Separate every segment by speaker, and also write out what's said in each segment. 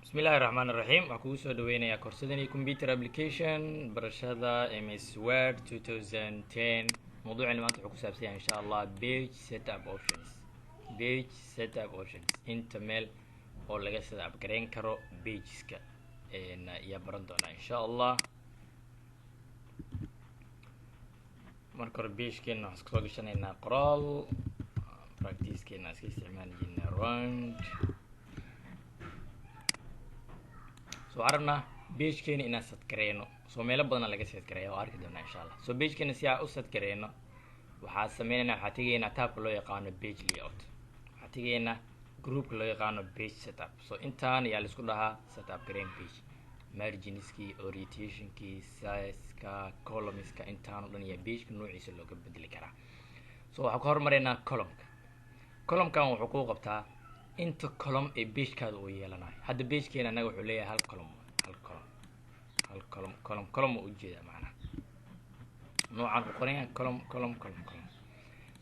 Speaker 1: بسم الله الرحمن الرحيم waxaan soo dhaweynayaa koorsadani computer application barashada MS Word 2010 mawduucani maanta wuxuu ku saabsan yahay insha Allah page setup options inta meel oo laga setup gareyn karo pageska iyo baran doona insha Allah marka hore pagekeena waxaan soo gashanaynaa qoraal practicekeena iska isticmaalina round soo aragna pagekeena inaan set gareeno soo meelo badan laga set gareeyo oo arki doona insha Allah soo pagekeena si aan u set gareeno waxaan sameeynaa waxaan tagaynaa tabka loo yaqaano page layout waxaan tagaynaa groupka loo yaqaano page setup soo intaan ayaa la isku dhahaa setup gareyn page marginski orientationki size-ka columnska intaan oo dhan iyo pageka noociisa looga bedeli karaa soo waxaan ku hormareynaa columnkan wuxuu ku qabtaa inta column ee pagekaada uu yeelanayo hadda pagekeena anaga wuxuu leeyahay hal column oo ujeeda macnaha noocan u qoran column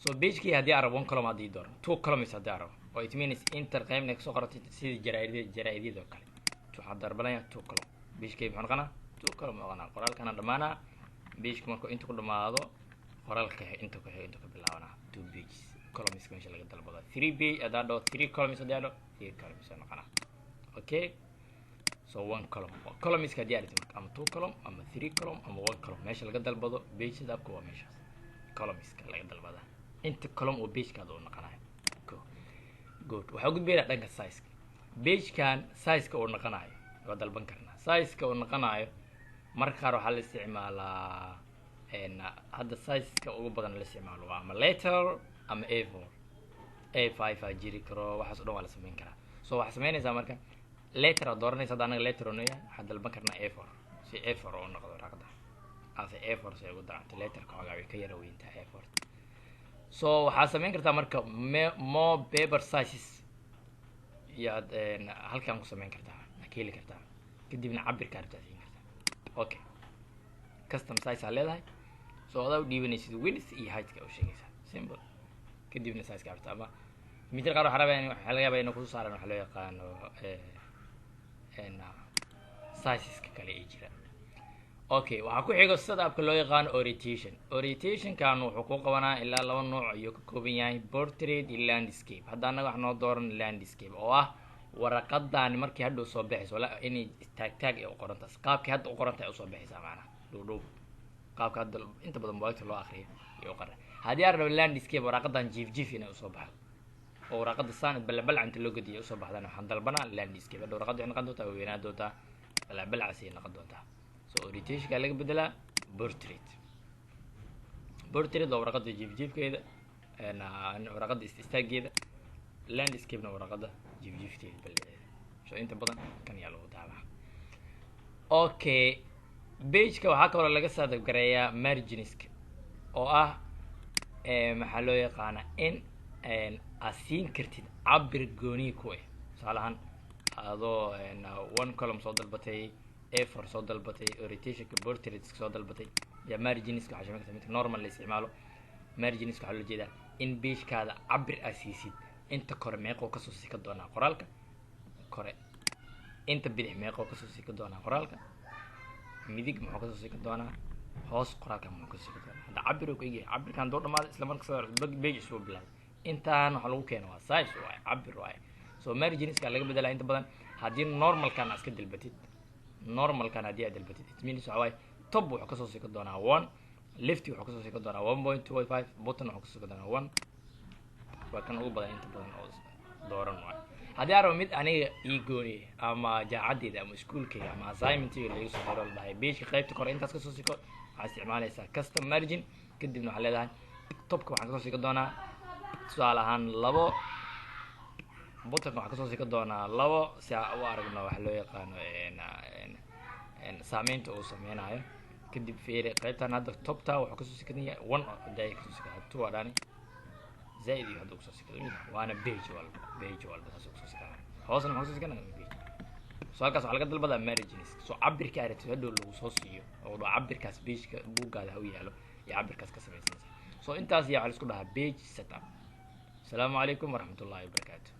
Speaker 1: so pagekii haddii aan rabo one column haddii dooran two columns haddii aan rabo oo it means inter qaybna kasoo qoratay sida jaraa'idiyada oo kale waxaan darbanayaa two column pagekii muxuu noqonaa two column noqonaa qoraalkana dhamaanaa pageka markuu inta ku dhamaado qoraalka inta ku xiga inta ka bilaabanaa two pages columns meesha laga dalbado 3 page haddaan dhaho 3 columns haddii dhaho 3 columns noqonaa okay so one columns haddii aad rabto ama two column ama 3 column ama one column meesha laga dalbado page setup waa meeshaas columns laga dalbada inta column oo pagekaada uu noqonayo good waxaa gudbeynaa dhanka size pagekan size-ka uu noqonayo waa dalban karnaa size-ka uu noqonayo marka qaar waxaa la isticmaalaa hadda size-ka ugu badan la isticmaalo waa ama letter ama A4 A5 jiri karo waxaas oo dhan waa la sameyn karaa so waxaad sameynaysaa marka letter aad dooranaysa hadda anaga letter oo noo yahay waxaad dalban karnaa A4 si A4 oo noqdo raqda ase A4 si ugu daranta letterka xoogaa way ka yara weyntaa A4 so waxaad sameyn kartaa marka more paper sizes yaad halkan ku sameyn kartaa ka heli kartaa kadibna cabirka rabtaa siin kartaa okay custom size aa leedahay so adaa u dhiibanaysid width iyo height-ka u sheegaysaa simple kadibna size ka rabtaa ama mitir qaar waxaa laga yaabaa inuu kusoo saaran waxa loo yaqaano sizeska kale ee jira okay waxaa ku xigo setupka loo yaqaano orientationkan wuxuu ku qabanaa ilaa laba nooc ayuu ka kooban yahay portrait iyo landscape hadda anaga wax noo dooran landscape oo ah waraqadan markii hadhow soo baxayso inay taag ay u qorantahay qaabkii hadda u qorantahay ay usoo baxaysaa macnaha dhuudhuub qaabka hadda inta badan buugta loo akhriyo iyo qoran haddii aan rabo landscape waraqadan jiif inay usoo baxdo oo waraqada saan balbalca inta loo gediyo usoo baxdana waxaan dalbanaa landscape hadda waraqada waxay noqon doontaa way weynaan doontaa balbalcaas ay noqon doontaa so orientationka laga bedelaa portrait waa waraqada jiifkeeda waraqada istaageeda landscape na waraqada jiifteeda balceeda so inta badan kan yaa lagu daabaa okay pageka waxaa kaloo laga saadab gareeyaa marginska oo ah maxaa loo yaqaanaa in aad siin kartid cabir gooniyi ku ah tusaale ahaan adoo one column soo dalbatay A4 soo dalbatay orientationka portraitska soo dalbatay ya marginska waxaa shameyn kartaa midka normal la isticmaalo marginska waxaa loo jeedaa in pagekaada cabir aad siisid inta kore meeqoo kasoo sika doonaa qoraalka kore inta bidix meeqoo kasoo sika doonaa qoraalka midig muxuu kasoo sika doonaa hoos qoraalka muxuu kasoo sika doonaa hadda cabir uu ka egyahay cabirkan doo dhamaada isla markaa page isoo bilaabay intaan waxaa lagu keeno waa size waaye cabir waaye so marginska laga bedelaa inta badan haddii normalkan aad iska dalbatid it means waxa waaye top wuxuu kasoo sika doonaa 1 left wuxuu kasoo sika doonaa 1.25 bottom wuxuu kasoo sika doonaa 1 waa kan ugu badan inta badan oo dooran waaye haddii aan rabo mid aniga ii gooni ama jaacaddeeda ama iskuulkayga ama assignmentiga laga soo diro la dhahay pageka qaybta kore intaas kasoo siko waxaad isticmaalaysaa custom margin kadibna waxaa leedahay topka waxaan kasoo sika doonaa tusaale ahaan 2 bottomka waxaan kasoo sika doonaa 2 si aan u aragno waxa loo yaqaano saameynta uu sameynayo kadib fiiri qaybtan hadda topta wuxuu kasoo sikan yahay 1 day kasoo sikan 2 adani زائد يهدوك سوسيكا وانا بيج والبا سوسيكا hoosna maxaa soo sikanaa su'aalkaas waxa laga dalbadaa margins soo cabirka aragtid hadhow lagu soo siiyo oo cabirkaas pageka buugaada u yaalo iyo cabirkaas ka samaysanaysa soo intaas ayaa waxa la isku dhahaa page setup. Assalamu alaikum warahmatullahi wabarakatuh.